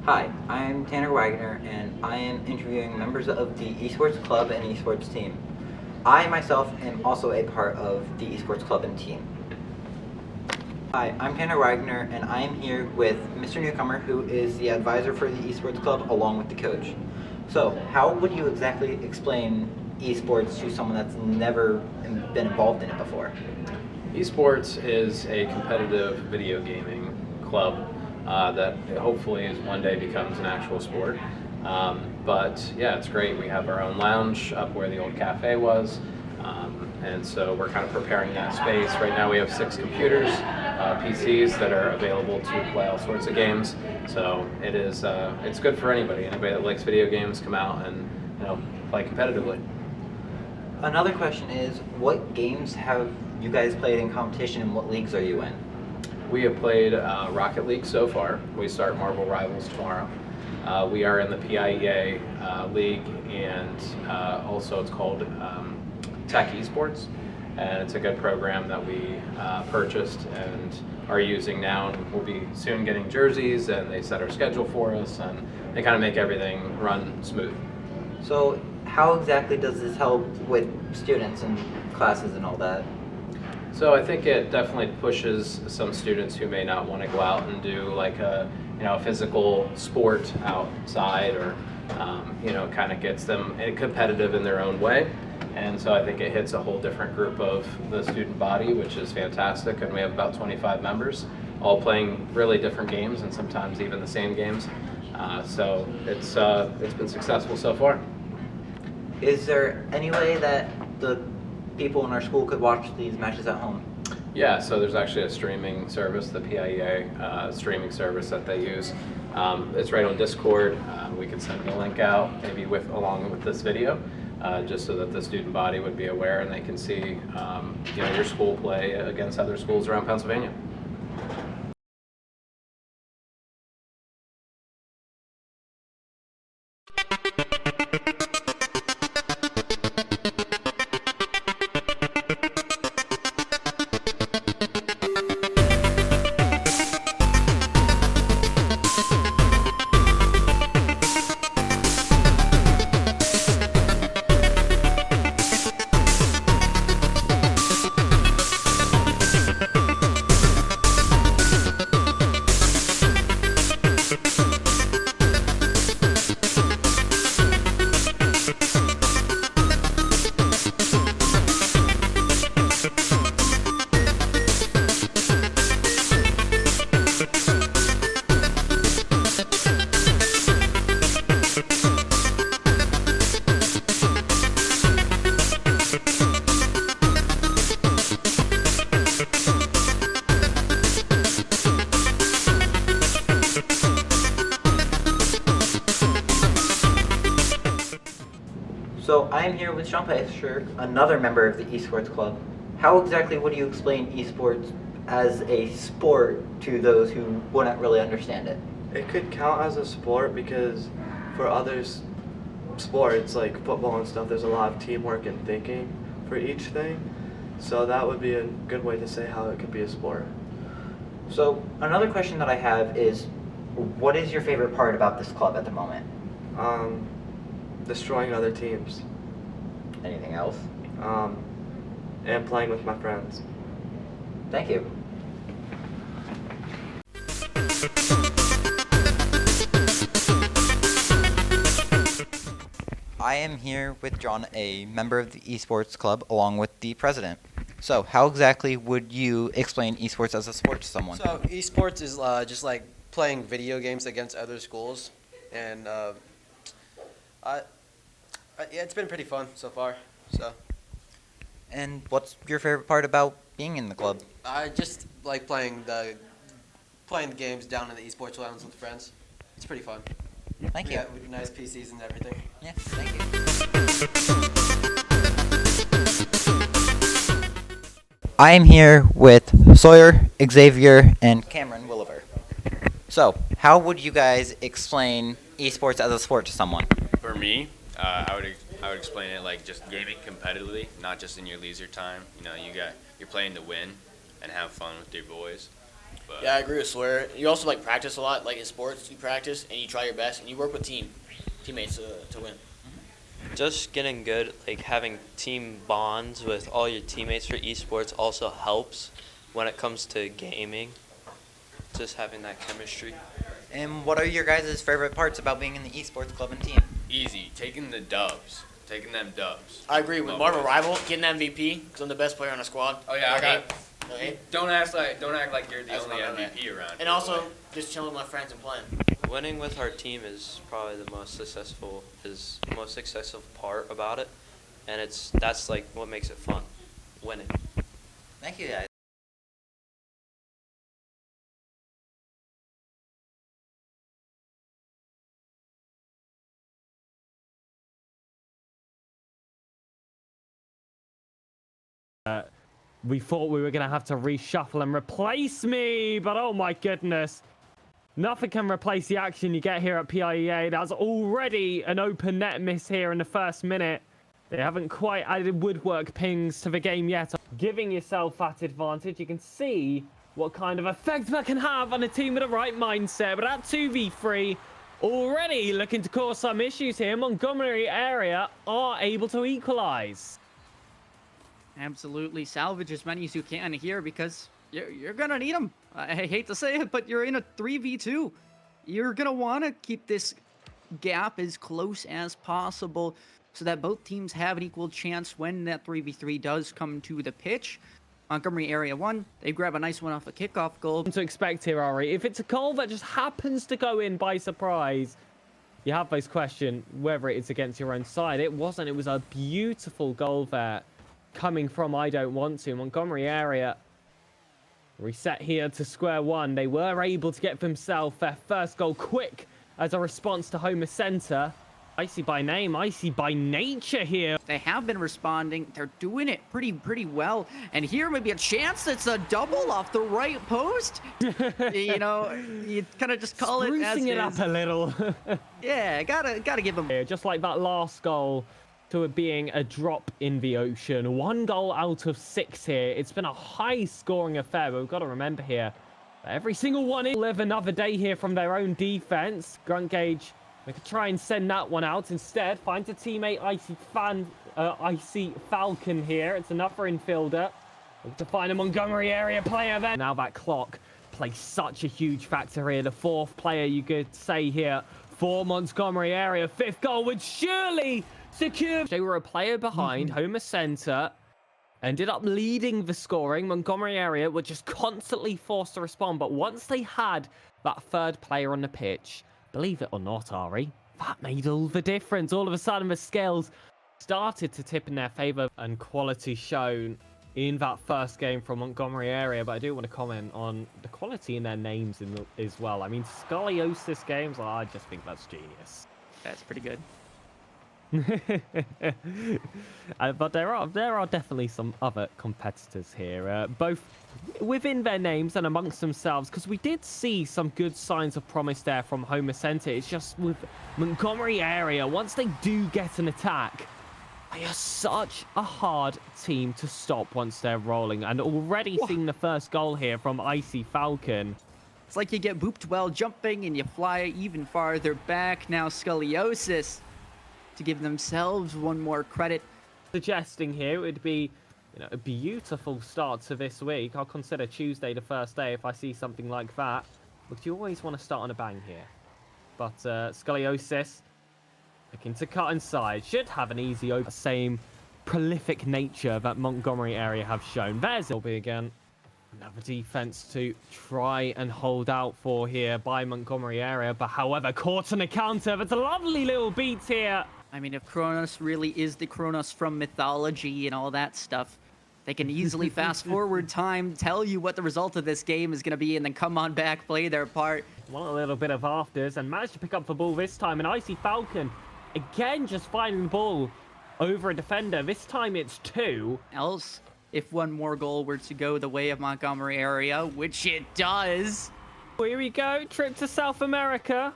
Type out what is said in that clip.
Hi, I'm Tanner Wagner, and I am interviewing members of the Esports Club and Esports team. I myself am also a part of the Esports Club and team. Hi, I'm Tanner Wagner, and I am here with Mr. Newcomer, who is the advisor for the Esports Club, along with the coach. So, how would you exactly explain esports to someone that's never been involved in it before? Esports is a competitive video gaming club that hopefully one day becomes an actual sport. But yeah, it's great. We have our own lounge up where the old cafe was. And so we're kind of preparing that space. Right now we have 6 computers, PCs that are available to play all sorts of games. So it's good for anybody. Anybody that likes video games, come out and play competitively. Another question is, what games have you guys played in competition, and what leagues are you in? We have played Rocket League so far. We start Marvel Rivals tomorrow. We are in the PIEA League, and also it's called Tech Esports, and it's a good program that we purchased and are using now, and we'll be soon getting jerseys, and they set our schedule for us, and they kind of make everything run smooth. So how exactly does this help with students and classes and all that? So I think it definitely pushes some students who may not want to go out and do like a physical sport outside, or kind of gets them competitive in their own way. And so I think it hits a whole different group of the student body, which is fantastic. And we have about 25 members, all playing really different games and sometimes even the same games. So it's been successful so far. Is there any way that the people in our school could watch these matches at home? Yeah, so there's actually a streaming service, the PIEA streaming service that they use. It's right on Discord. We can send the link out, maybe along with this video, just so that the student body would be aware and they can see your school play against other schools around Pennsylvania. So I am here with Sean Paischer, another member of the Esports Club. How exactly would you explain esports as a sport to those who wouldn't really understand it? It could count as a sport because for other sports like football and stuff, there's a lot of teamwork and thinking for each thing. So that would be a good way to say how it could be a sport. So another question that I have is, what is your favorite part about this club at the moment? Destroying other teams. Anything else? And playing with my friends. Thank you. I am here with John, a member of the Esports Club, along with the president. So, how exactly would you explain esports as a sport to someone? So, esports is just like playing video games against other schools, and yeah, it's been pretty fun so far. So. And what's your favorite part about being in the club? I just like playing the games down in the esports lounge with friends. It's pretty fun. Thank you. Yeah, with nice PCs and everything. Yeah, thank you. I am here with Sawyer, Xavier, and Cameron Williver. So, how would you guys explain esports as a sport to someone? For me, I would explain it like just gaming competitively, not just in your leisure time. You're playing to win and have fun with your boys. But Yeah, I agree with Swear. You also like practice a lot, like in sports, you practice and you try your best and you work with teammates to win. Just getting good, like having team bonds with all your teammates for esports also helps when it comes to gaming. Just having that chemistry. And what are your guys' favorite parts about being in the esports club and team? easy, taking them dubs. I agree with Love Marvel it. Rival getting MVP because I'm the best player on the squad. Oh yeah, I got. Okay. Don't act like you're the That's only not bad. MVP around. And here, also boy. just chilling with my friends and playing. Winning with our team is probably the most successful part about it, and that's like what makes it fun, winning. Thank you, guys. We thought we were going to have to reshuffle and replace me, but oh my goodness. Nothing can replace the action you get here at PIEA. That's already an open net miss here in the first minute. They haven't quite added woodwork pings to the game yet. Giving yourself that advantage, you can see what kind of effect that can have on a team with the right mindset. But at 2v3, already looking to cause some issues here. Montgomery area are able to equalize. Absolutely salvage as many as you can here because you're gonna need them. I hate to say it, but you're in a 3v2. You're gonna want to keep this gap as close as possible so that both teams have an equal chance when that 3v3 does come to the pitch. Montgomery area 1, they grab a nice one off a kickoff goal. To expect here, Ari, if it's a goal that just happens to go in by surprise, you have those questions whether it's against your own side. It wasn't. It was a beautiful goal there. Coming from I don't want to. Montgomery area reset here to square one. They were able to get themselves their first goal quick as a response to Homer Center. Icy by name, icy by nature here. They have been responding. They're doing it pretty well. And here may be a chance it's a double off the right post. You know, you kind of just call it as Sprucing it is. up a little. Yeah, gotta give them. Just like that last goal to it being a drop in the ocean. 1 goal out of 6 here. It's been a high-scoring affair, but we've got to remember here, every single one will live another day here from their own defense. Grunt Gauge, they could try and send that one out. Instead, finds a teammate, Icy Falcon here. It's another infielder. Look to find a Montgomery area player there. Now that clock plays such a huge factor here. The 4th player, you could say here, for Montgomery area. 5th goal would surely secure. They were a player behind. Homer Center ended up leading the scoring. Montgomery area were just constantly forced to respond. But once they had that 3rd player on the pitch, believe it or not, Ari, that made all the difference. All of a sudden, the scales started to tip in their favor and quality shown in that first game from Montgomery area. But I do want to comment on the quality in their names as well. I mean, Scoliosis games, I just think that's genius. That's pretty good. But there are definitely some other competitors here, both within their names and amongst themselves, because we did see some good signs of promise there from Homer Center. It's just with Montgomery area, once they do get an attack, they are such a hard team to stop once they're rolling, and already seeing the first goal here from Icy Falcon. It's like you get booped while jumping and you fly even farther back. Now Scoliosis to give themselves one more credit. Suggesting here it would be, a beautiful start to this week. I'll consider Tuesday the first day if I see something like that. But you always want to start on a bang here. But Scoliosis looking to cut inside. Should have an easy over. Same prolific nature that Montgomery area have shown. There's it'll be again. Another defense to try and hold out for here by Montgomery area. But however, caught on a counter. But a lovely little beat here. I mean, if Kronos really is the Kronos from mythology and all that stuff, they can easily fast forward time, tell you what the result of this game is going to be, and then come on back, play their part. Want a little bit of afters and managed to pick up the ball this time. And Icy Falcon, again, just finding the ball over a defender. This time it's 2. Else, if one more goal were to go the way of Montgomery area, which it does. Here we go, trip to South America.